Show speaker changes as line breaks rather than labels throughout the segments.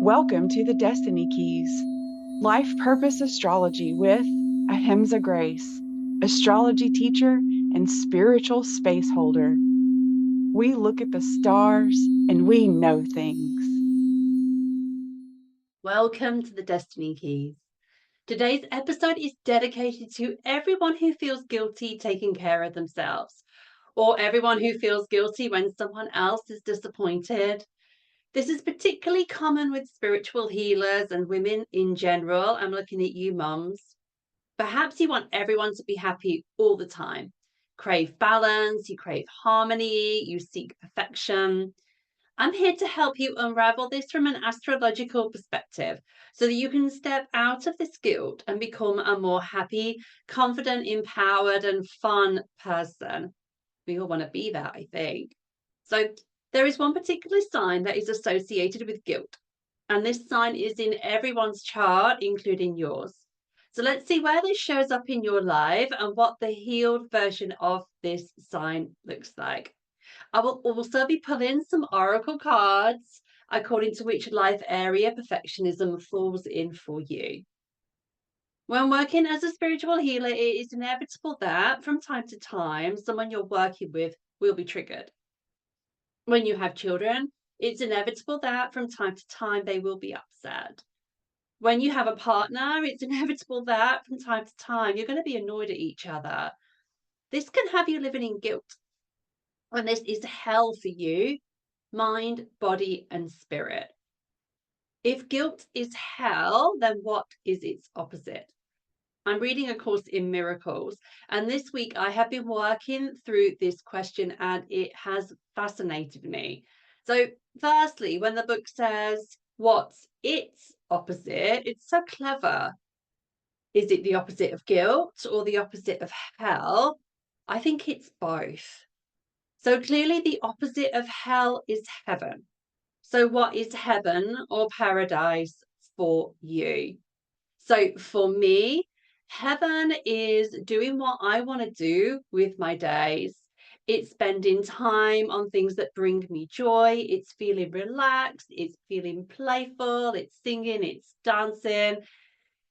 Welcome to the Destiny Keys, Life Purpose Astrology with Ahimsa Grace, astrology teacher and spiritual space holder. We look at the stars and we know things.
Welcome to the Destiny Keys. Today's episode is dedicated to everyone who feels guilty taking care of themselves, or everyone who feels guilty when someone else is disappointed. This is particularly common with spiritual healers and women in general. I'm looking at you, mums. Perhaps you want everyone to be happy all the time, crave balance, you crave harmony, you seek perfection. I'm here to help you unravel this from an astrological perspective so that you can step out of this guilt and become a more happy, confident, empowered, and fun person. We all want to be that, I think. So, there is one particular sign that is associated with guilt, and this sign is in everyone's chart, including yours. So, let's see where this shows up in your life and what the healed version of this sign looks like. I will also be pulling some oracle cards according to which life area perfectionism falls in for you. When working as a spiritual healer, it is inevitable that from time to time, someone you're working with will be triggered. When you have children, it's inevitable that from time to time they will be upset. When you have a partner, it's inevitable that from time to time you're going to be annoyed at each other. This can have you living in guilt, and this is hell for you, mind, body, and spirit. If guilt is hell, then what is its opposite? I'm reading A Course in Miracles, and this week I have been working through this question and it has fascinated me. So, firstly, when the book says, what's its opposite? It's so clever. Is it the opposite of guilt or the opposite of hell? I think it's both. So, clearly, the opposite of hell is heaven. So, what is heaven or paradise for you? So, for me, heaven is doing what I want to do with my days. It's spending time on things that bring me joy. It's feeling relaxed. It's feeling playful. It's singing. It's dancing.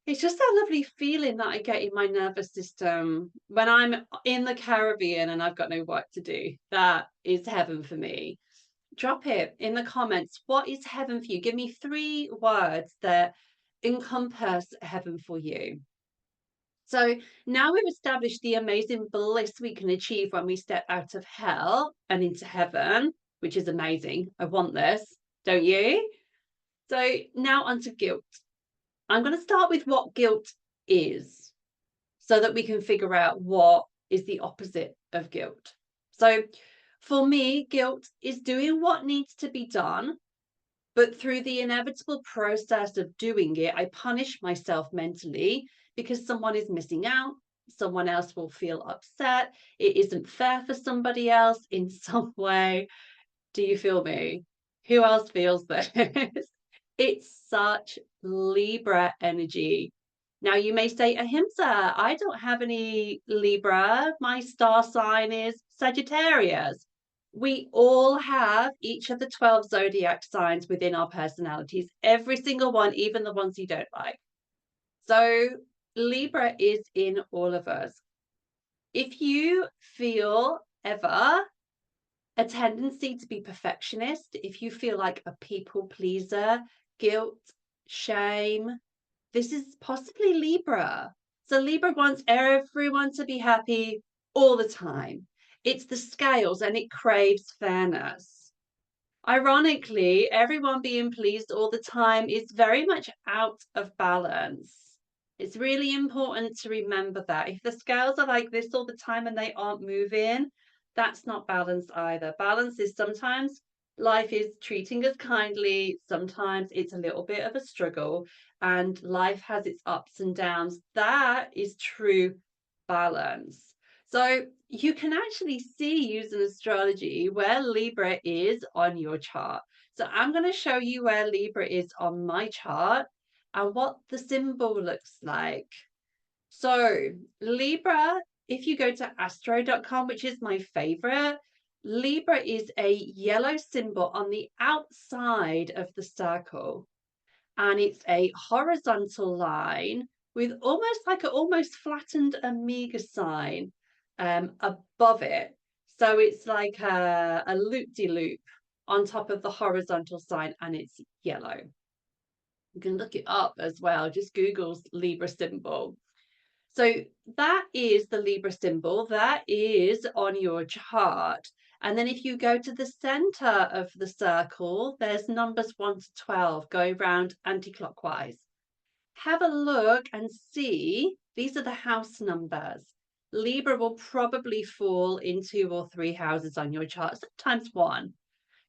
It's just that lovely feeling that I get in my nervous system when I'm in the Caribbean and I've got no work to do. That is heaven for me. Drop it in the comments. What is heaven for you? Give me 3 words that encompass heaven for you. So now we've established the amazing bliss we can achieve when we step out of hell and into heaven, which is amazing. I want this, don't you? So now onto guilt. I'm going to start with what guilt is so that we can figure out what is the opposite of guilt. So for me, guilt is doing what needs to be done, but through the inevitable process of doing it, I punish myself mentally because someone is missing out. Someone else will feel upset. It isn't fair for somebody else in some way. Do you feel me? Who else feels this? It's such Libra energy. Now, you may say, Ahimsa, I don't have any Libra. My star sign is Sagittarius. We all have each of the 12 zodiac signs within our personalities, every single one, even the ones you don't like. So, Libra is in all of us. If you feel ever a tendency to be perfectionist, if you feel like a people pleaser, guilt, shame, this is possibly Libra. So Libra wants everyone to be happy all the time. It's the scales and it craves fairness. Ironically, everyone being pleased all the time is very much out of balance. It's really important to remember that. If the scales are like this all the time and they aren't moving, that's not balance either. Balance is sometimes life is treating us kindly, sometimes it's a little bit of a struggle, and life has its ups and downs. That is true balance. So you can actually see using astrology where Libra is on your chart. So I'm going to show you where Libra is on my chart and what the symbol looks like. So Libra, if you go to astro.com, which is my favorite, Libra is a yellow symbol on the outside of the circle. and it's a horizontal line with almost like a almost flattened omega sign above it. So it's like a loop-de-loop on top of the horizontal sign, and it's yellow. You can look it up as well. Just Google's Libra symbol. So that is the Libra symbol. That is on your chart. And then if you go to the center of the circle, there's numbers 1 to 12 going round anti-clockwise. Have a look and see, these are the house numbers. Libra will probably fall in 2 or 3 houses on your chart, sometimes 1.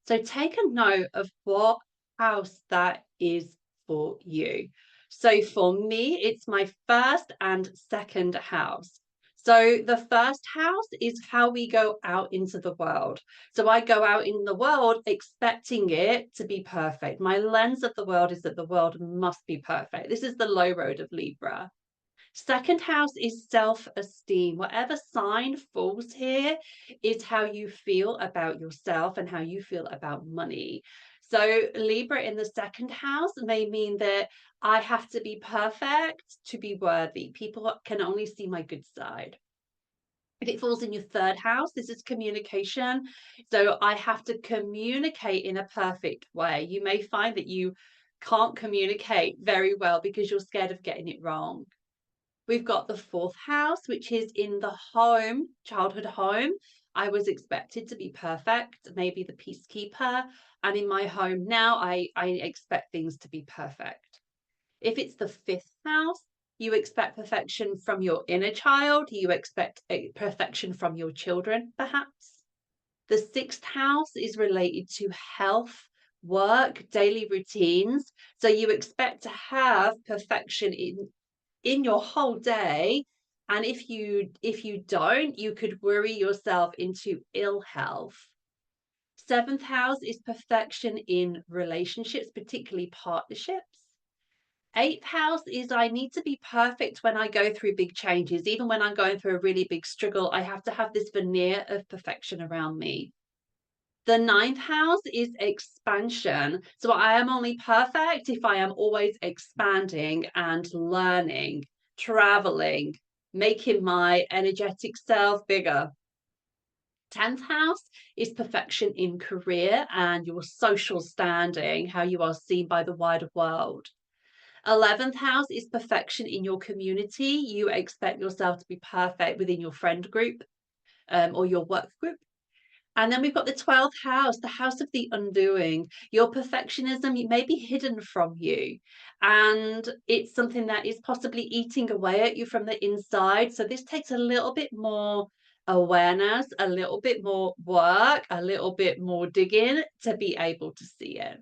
So take a note of what house that is for you. So for me, it's my first and second house. So the first house is how we go out into the world. So I go out in the world expecting it to be perfect. My lens of the world is that the world must be perfect. This is the low road of Libra. Second house is self-esteem. Whatever sign falls here is how you feel about yourself and how you feel about money. So Libra in the second house may mean that I have to be perfect to be worthy. People can only see my good side. If it falls in your third house, this is communication. So I have to communicate in a perfect way. You may find that you can't communicate very well because you're scared of getting it wrong. We've got the fourth house, which is in the home, childhood home. I was expected to be perfect, maybe the peacekeeper. And in my home now, I expect things to be perfect. If it's the fifth house, you expect perfection from your inner child. You expect perfection from your children, perhaps. The sixth house is related to health, work, daily routines. So you expect to have perfection in your whole day, and if you don't, you could worry yourself into ill health. Seventh house is perfection in relationships, particularly partnerships. Eighth house is I need to be perfect when I go through big changes. Even when I'm going through a really big struggle, I have to have this veneer of perfection around me. The ninth house is expansion. So I am only perfect if I am always expanding and learning, traveling, making my energetic self bigger. 10th house is perfection in career and your social standing, how you are seen by the wider world. 11th house is perfection in your community. You expect yourself to be perfect within your friend group or your work group. And then we've got the 12th house, the house of the undoing. Your perfectionism may be hidden from you, and it's something that is possibly eating away at you from the inside. So this takes a little bit more awareness, a little bit more work, a little bit more digging to be able to see it.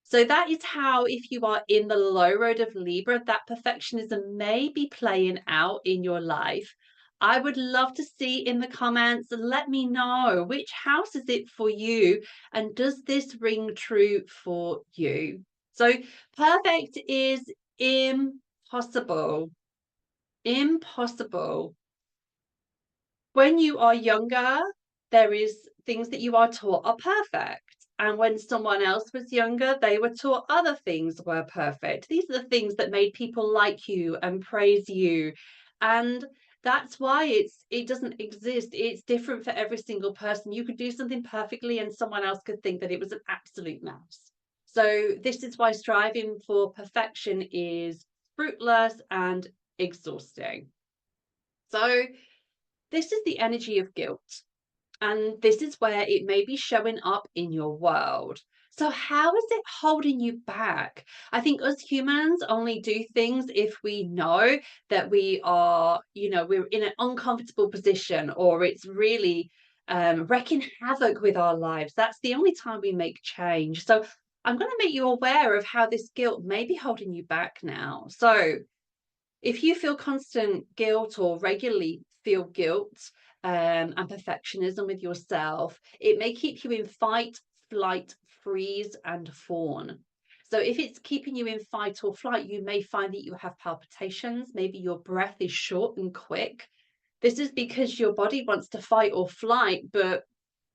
So that is how, if you are in the low road of Libra, that perfectionism may be playing out in your life. I would love to see in the comments, let me know which house is it for you, and does this ring true for you? So perfect is impossible. Impossible. When you are younger, there is things that you are taught are perfect. And when someone else was younger, they were taught other things were perfect. These are the things that made people like you and praise you. And that's why it doesn't exist. It's different for every single person. You could do something perfectly and someone else could think that it was an absolute mess. So this is why striving for perfection is fruitless and exhausting. So this is the energy of guilt, and this is where it may be showing up in your world. So, how is it holding you back? I think us humans only do things if we know that we are, we're in an uncomfortable position or it's really wreaking havoc with our lives. That's the only time we make change. So, I'm going to make you aware of how this guilt may be holding you back now. So, if you feel constant guilt or regularly feel guilt and perfectionism with yourself, it may keep you in fight, flight, freeze, and fawn. So if it's keeping you in fight or flight, you may find that you have palpitations. Maybe your breath is short and quick. This is because your body wants to fight or flight, but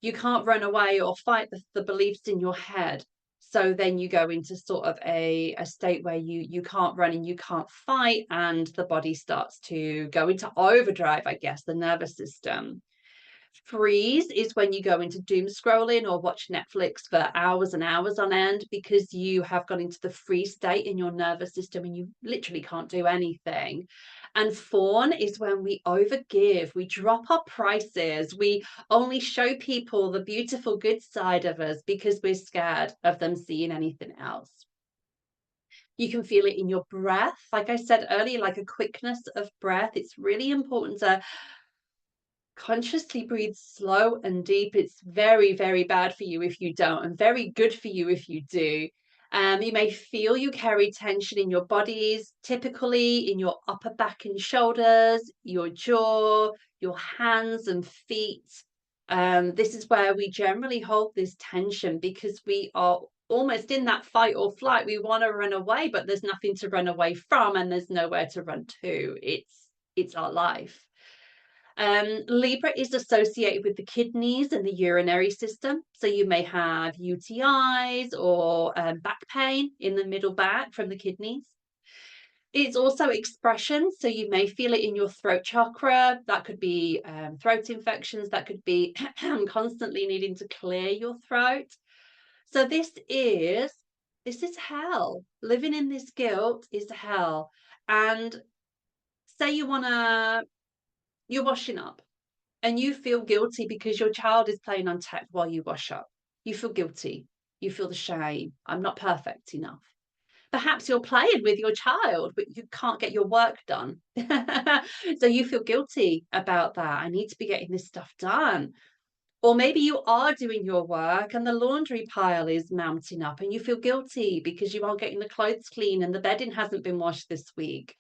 you can't run away or fight the beliefs in your head. So then you go into sort of a state where you can't run and you can't fight, and the body starts to go into overdrive, I guess, the nervous system. Freeze is when you go into doom scrolling or watch Netflix for hours and hours on end because you have gone into the freeze state in your nervous system and you literally can't do anything. And fawn is when we overgive, we drop our prices, we only show people the beautiful good side of us because we're scared of them seeing anything else. You can feel it in your breath. Like I said earlier, like a quickness of breath. It's really important to consciously breathe slow and deep. It's very, very bad for you if you don't, and very good for you if you do. You may feel you carry tension in your bodies, typically in your upper back and shoulders, your jaw, your hands and feet. This is where we generally hold this tension because we are almost in that fight or flight. We want to run away, but there's nothing to run away from, and there's nowhere to run to. It's our life. Libra is associated with the kidneys and the urinary system. So you may have UTIs or back pain in the middle back from the kidneys. It's also expression. So you may feel it in your throat chakra. That could be throat infections. That could be constantly needing to clear your throat. So this is hell. Living in this guilt is hell. And say you're washing up and you feel guilty because your child is playing on tech while you wash up. You feel guilty. You feel the shame. I'm not perfect enough. Perhaps you're playing with your child, but you can't get your work done. So you feel guilty about that. I need to be getting this stuff done. Or maybe you are doing your work and the laundry pile is mounting up and you feel guilty because you aren't getting the clothes clean and the bedding hasn't been washed this week.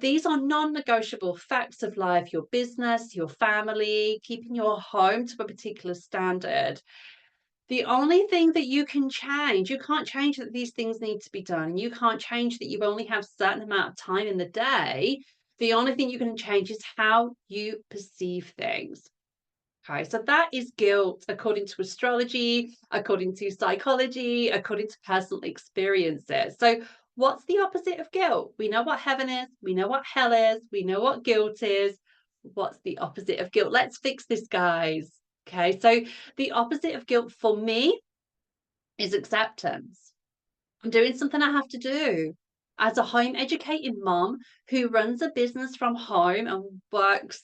These are non-negotiable facts of life, your business, your family, keeping your home to a particular standard. The only thing that you can change, you can't change that these things need to be done. You can't change that you only have a certain amount of time in the day. The only thing you can change is how you perceive things. Okay, so that is guilt according to astrology, according to psychology, according to personal experiences. So, what's the opposite of guilt? We know what heaven is, we know what hell is, we know what guilt is. What's the opposite of guilt? Let's fix this, guys. Okay, so the opposite of guilt for me is acceptance. I'm doing something I have to do. As a home educated mom who runs a business from home and works,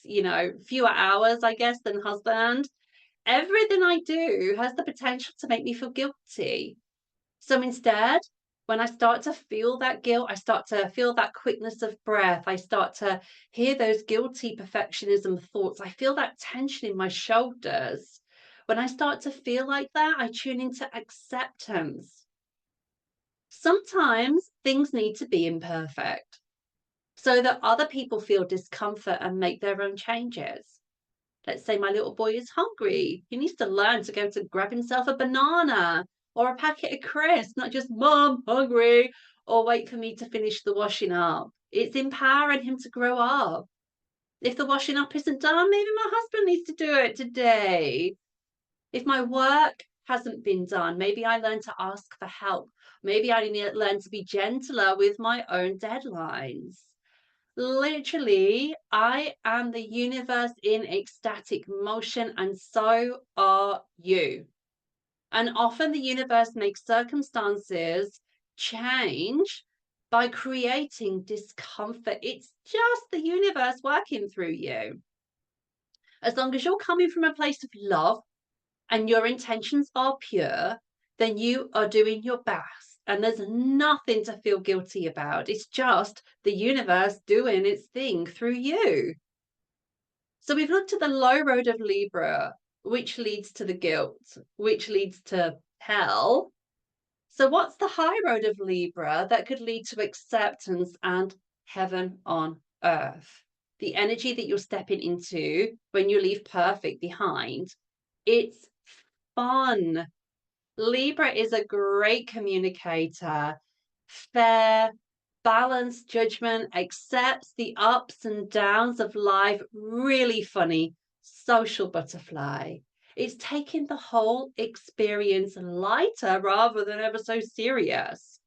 fewer hours, I guess, than husband, everything I do has the potential to make me feel guilty. So instead, when I start to feel that guilt, I start to feel that quickness of breath, I start to hear those guilty perfectionism thoughts, I feel that tension in my shoulders. When I start to feel like that, I tune into acceptance. Sometimes things need to be imperfect so that other people feel discomfort and make their own changes. Let's say my little boy is hungry. He needs to learn to go to grab himself a banana or a packet of crisps, not just mom, hungry, or wait for me to finish the washing up. It's empowering him to grow up. If the washing up isn't done, maybe my husband needs to do it today. If my work hasn't been done, maybe I learn to ask for help. Maybe I need to learn to be gentler with my own deadlines. Literally, I am the universe in ecstatic motion, and so are you. And often the universe makes circumstances change by creating discomfort. It's just the universe working through you. As long as you're coming from a place of love and your intentions are pure, then you are doing your best. And there's nothing to feel guilty about. It's just the universe doing its thing through you. So we've looked at the low road of Libra, which leads to the guilt, which leads to hell. So what's the high road of Libra that could lead to acceptance and heaven on earth? The energy that you're stepping into when you leave perfect behind, it's fun. Libra is a great communicator, fair, balanced judgment, accepts the ups and downs of life, really funny, social butterfly. It's taking the whole experience lighter rather than ever so serious.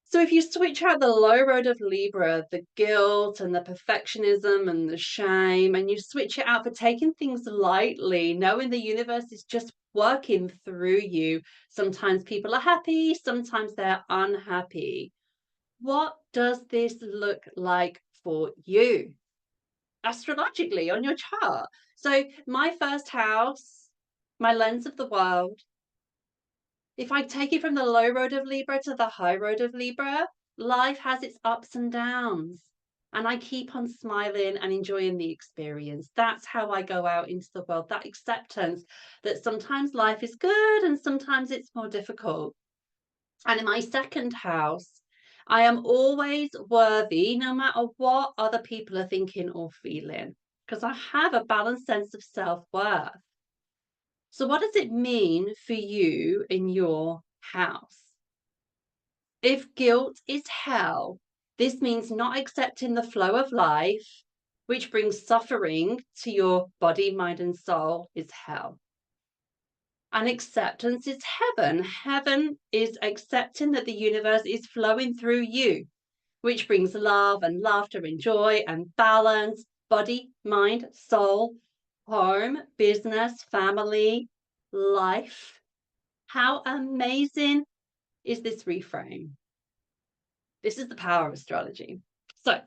So if you switch out the low road of Libra, the guilt and the perfectionism and the shame, and you switch it out for taking things lightly, knowing the universe is just working through you. Sometimes people are happy, sometimes they're unhappy. What does this look like for you astrologically on your chart? So my first house, my lens of the world, if I take it from the low road of Libra to the high road of Libra, life has its ups and downs. And I keep on smiling and enjoying the experience. That's how I go out into the world, that acceptance that sometimes life is good and sometimes it's more difficult. And in my second house, I am always worthy no matter what other people are thinking or feeling, because I have a balanced sense of self worth. So, what does it mean for you in your house? If guilt is hell, this means not accepting the flow of life, which brings suffering to your body, mind, and soul, is hell. And acceptance is heaven. Heaven is accepting that the universe is flowing through you, which brings love and laughter and joy and balance, body, mind, soul, home, business, family, life. How amazing is this reframe? This is the power of astrology. So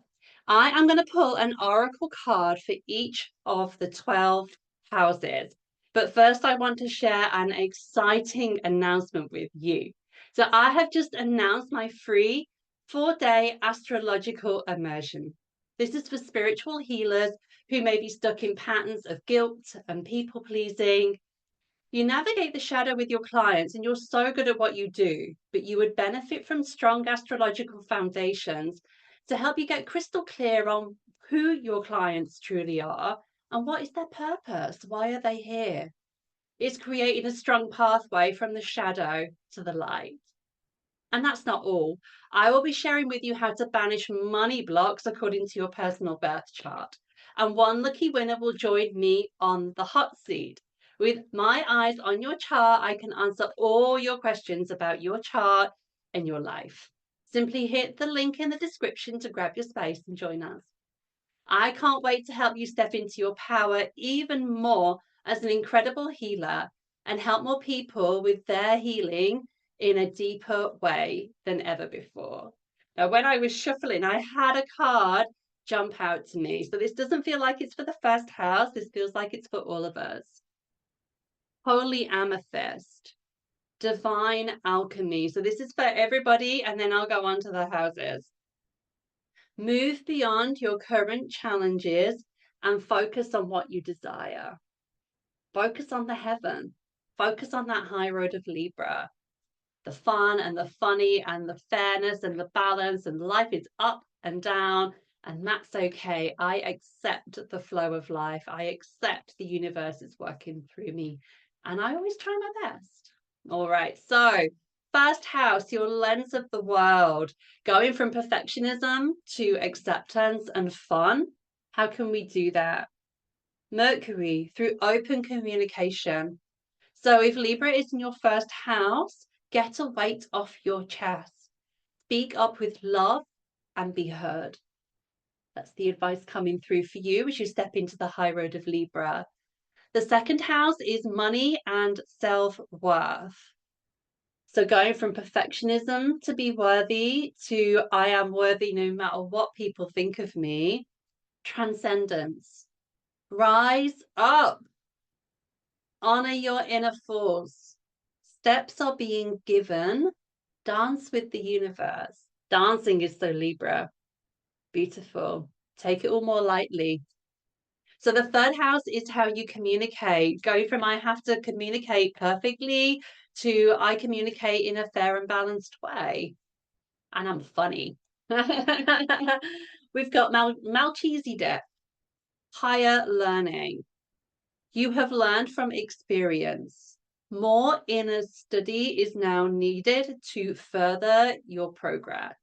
I am going to pull an oracle card for each of the 12 houses. But first, I want to share an exciting announcement with you. So I have just announced my free 4-day astrological immersion. This is for spiritual healers who may be stuck in patterns of guilt and people pleasing. You navigate the shadow with your clients and you're so good at what you do, but you would benefit from strong astrological foundations to help you get crystal clear on who your clients truly are and what is their purpose. Why are they here? It's creating a strong pathway from the shadow to the light. And that's not all. I will be sharing with you how to banish money blocks according to your personal birth chart. And one lucky winner will join me on the hot seat. With my eyes on your chart, I can answer all your questions about your chart and your life. Simply hit the link in the description to grab your space and join us. I can't wait to help you step into your power even more as an incredible healer and help more people with their healing in a deeper way than ever before. Now, when I was shuffling, I had a card jump out to me. So this doesn't feel like it's for the first house. This feels like it's for all of us. Holy Amethyst, Divine Alchemy. So this is for everybody, and then I'll go on to the houses. Move beyond your current challenges and focus on what you desire. Focus on the heaven. Focus on that high road of Libra. The fun and the funny and the fairness and the balance, and life is up and down, and that's okay. I accept the flow of life. I accept the universe is working through me, and I always try my best. All right, so first house, your lens of the world, going from perfectionism to acceptance and fun. How can we do that? Mercury, through open communication. So if Libra is in your first house, get a weight off your chest. Speak up with love and be heard. That's the advice coming through for you as you step into the high road of Libra. The second house is money and self-worth. So going from perfectionism to be worthy to I am worthy no matter what people think of me. Transcendence. Rise up. Honor your inner force. Steps are being given. Dance with the universe. Dancing is so Libra. Beautiful. Take it all more lightly. So the third house is how you communicate. Go from I have to communicate perfectly to I communicate in a fair and balanced way. And I'm funny. We've got Melchizedek, higher learning. You have learned from experience. More inner study is now needed to further your progress.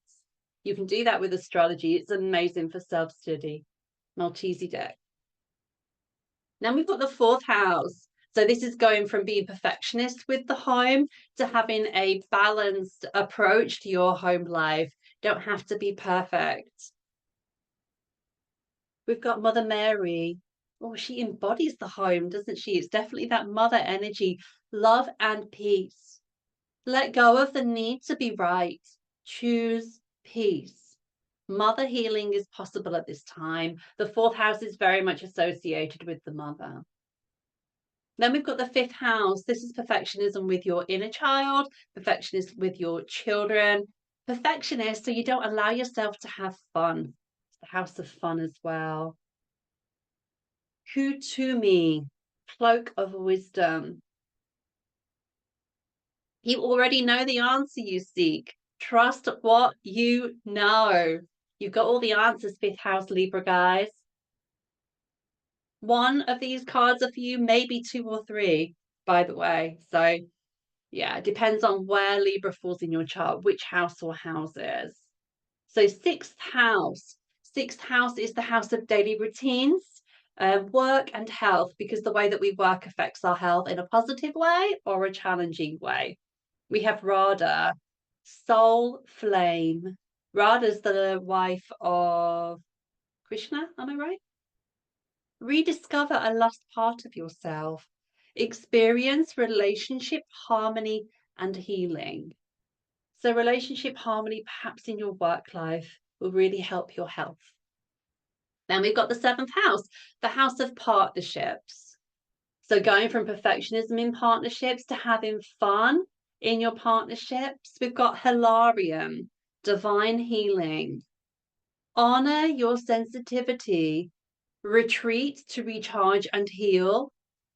You can do that with astrology. It's amazing for self-study. Melchizedek. Then we've got the fourth house. So this is going from being perfectionist with the home to having a balanced approach to your home life. Don't have to be perfect. We've got Mother Mary. Oh, she embodies the home, doesn't she? It's definitely that mother energy, love and peace. Let go of the need to be right. Choose peace. Mother healing is possible at this time. The fourth house is very much associated with the mother. Then we've got the fifth house. This is perfectionism with your inner child, perfectionist with your children, perfectionist so you don't allow yourself to have fun. It's the house of fun as well. Who to me, cloak of wisdom. You already know the answer you seek. Trust what you know. You've got all the answers, fifth house Libra guys. One of these cards are for you, maybe two or three, by the way. So yeah, it depends on where Libra falls in your chart, which house or houses. So sixth house. Sixth house is the house of daily routines, work and health, because the way that we work affects our health in a positive way or a challenging way. We have Radha, soul flame. Radha's the wife of Krishna, am I right? Rediscover a lost part of yourself. Experience relationship harmony and healing. So, relationship harmony, perhaps in your work life, will really help your health. Then we've got the seventh house, the house of partnerships. So, going from perfectionism in partnerships to having fun in your partnerships, we've got Hilarion, divine healing. Honor your sensitivity, retreat to recharge and heal.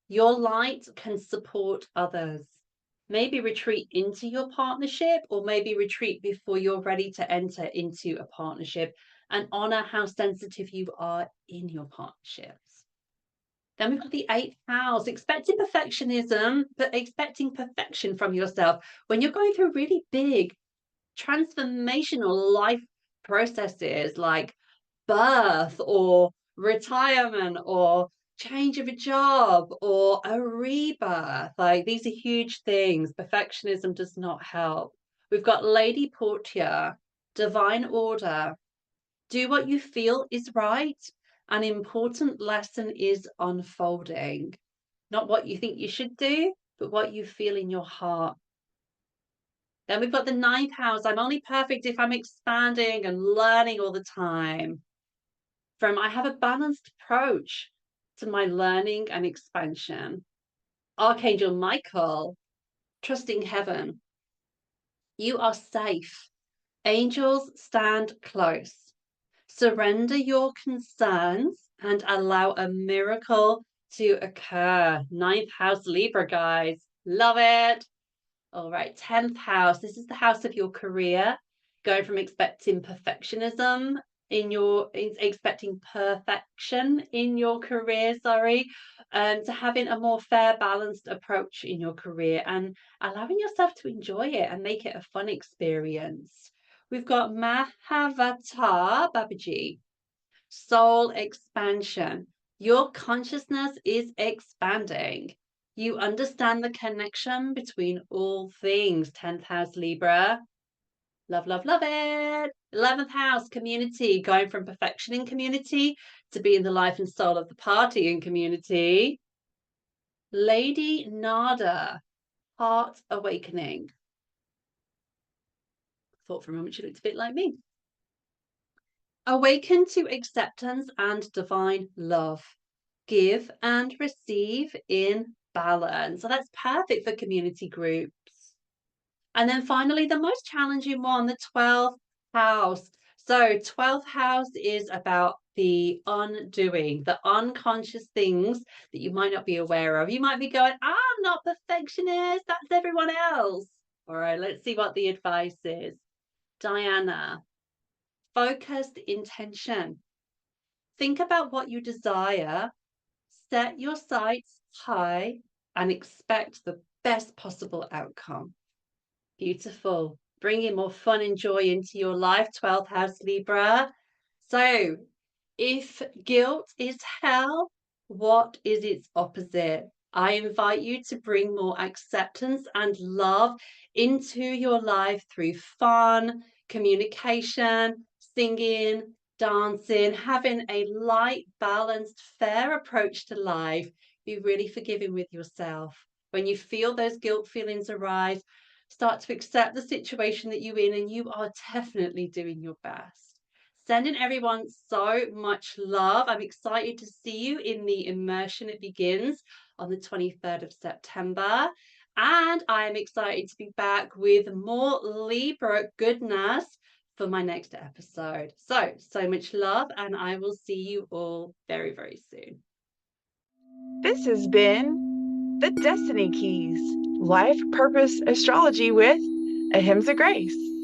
Your light can support others. Maybe retreat into your partnership, or maybe retreat before you're ready to enter into a partnership, and honor how sensitive you are in your partnerships. Then we've got the eighth house, expecting perfectionism, but expecting perfection from yourself. When you're going through really big transformational life processes like birth or retirement or change of a job or a rebirth, like these are huge things. Perfectionism does not help. We've got Lady Portia, divine order. Do what you feel is right. An important lesson is unfolding. Not what you think you should do, but what you feel in your heart. Then we've got the ninth house. I'm only perfect if I'm expanding and learning all the time. From I have a balanced approach to my learning and expansion. Archangel Michael, trusting heaven. You are safe. Angels stand close. Surrender your concerns and allow a miracle to occur. Ninth house Libra, guys. Love it. All right, 10th house. This is the house of your career. Going from expecting perfectionism in your expecting perfection in your career, sorry, to having a more fair, balanced approach in your career and allowing yourself to enjoy it and make it a fun experience. We've got Mahavatar Babaji, soul expansion. Your consciousness is expanding. You understand the connection between all things. 10th house Libra. Love, love, love it. 11th house community, going from perfection in community to being the life and soul of the party in community. Lady Nada, heart awakening. Thought for a moment she looked a bit like me. Awaken to acceptance and divine love. Give and receive in balance. So that's perfect for community groups. And then finally, the most challenging one, the 12th house. So 12th house is about the undoing, the unconscious things that you might not be aware of. You might be going, I'm not perfectionist, that's everyone else. All right, let's see what the advice is. Diana, focused intention. Think about what you desire, set your sights high, and expect the best possible outcome. Beautiful. Bringing more fun and joy into your life, 12th house Libra. So, if guilt is hell, what is its opposite? I invite you to bring more acceptance and love into your life through fun, communication, singing, dancing, having a light, balanced, fair approach to life. Be really forgiving with yourself. When you feel those guilt feelings arise, start to accept the situation that you're in, and you are definitely doing your best. Sending everyone so much love. I'm excited to see you in the immersion. It begins on the 23rd of September. And I'm excited to be back with more Libra goodness for my next episode. So much love, and I will see you all very, very soon.
This has been the Destiny Keys Life Purpose Astrology with Ahimsa Grace.